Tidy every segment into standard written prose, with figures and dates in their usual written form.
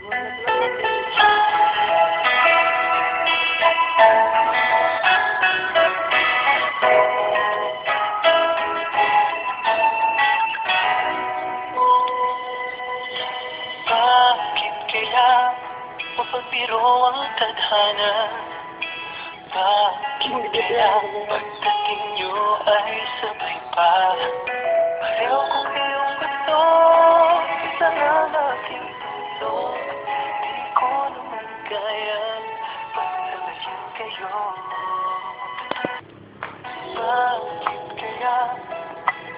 Bakit kaya mapagbiro ang tadhana? Bakit kaya pagdating nyo ay sabay pa? Pareho kung iyong gusto, isa nga aking puso. Di ko naman kayang pagtalayan kayo. Bakit kaya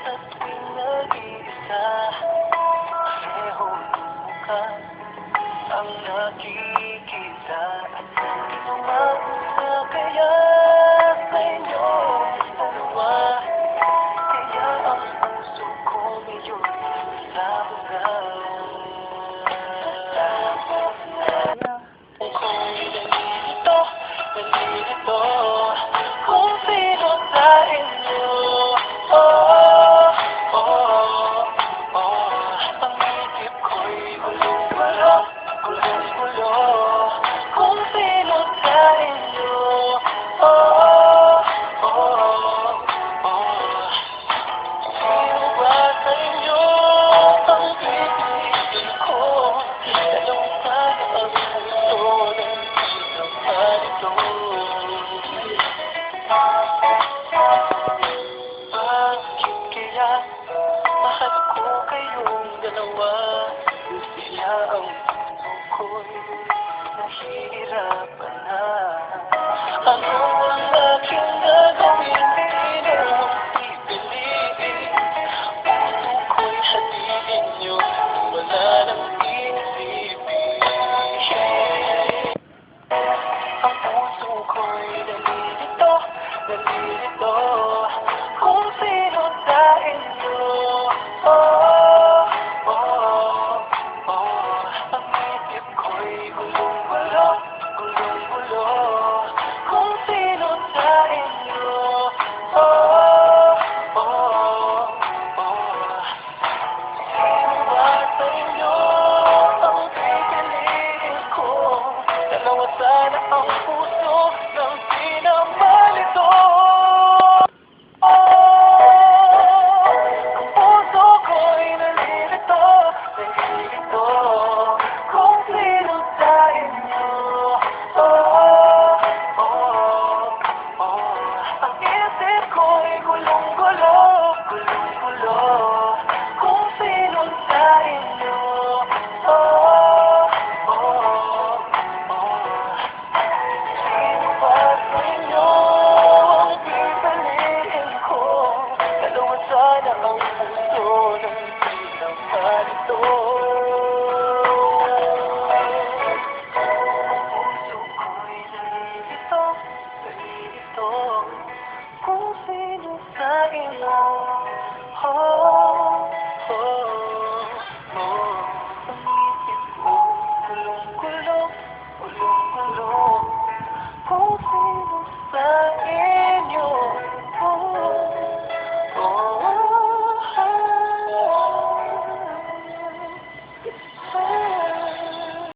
sa tuwing nag-iisa, pareho ng mukha ang nakikita? Di naman sa kaya sa inyong dalawa, kaya ang puso ko ngayon nasabugan. Ako'y nalilito, nalilito kung sino sa inyo. Oh, oh, oh, ang isip ko'y gulong-gulo, gulong-gulo kung sino sa inyo. Oh, oh, oh, sino ba sa inyo ang pipiliin ko? Dalawang sana ang puso ng naman ito. Bakit kaya mahal ko kayong dalawa? Kaya ang puso ko'y nahihirapan na. Ano ang aking gagawin? Di na pipiliin. Puso ko'y hatiin nyo, wala nang iisipin. Ang puso ko'y nalilito, nalilito kung sino sa inyo. Oh, oh, oh, ang isip ko'y gulong-gulo, gulong-gulo kung sino sa inyo. Oh, oh, oh, sino ba sa inyo ang pipiliin ko? Dalawa sana ang puso ng pinamalito. Ang puso ko'y nalilito, nalilito kung sino sa inyo. Oh, oh, oh, ang isip ko'y gulong-gulo, gulong-gulo kung sino sa inyo. Oh, oh, oh, sino ba sa inyo ang pipiliin ko? Dalawa sana ang puso ng pinamalito. Ang puso ko'y nalilito, nalilito kung sino sa inyo.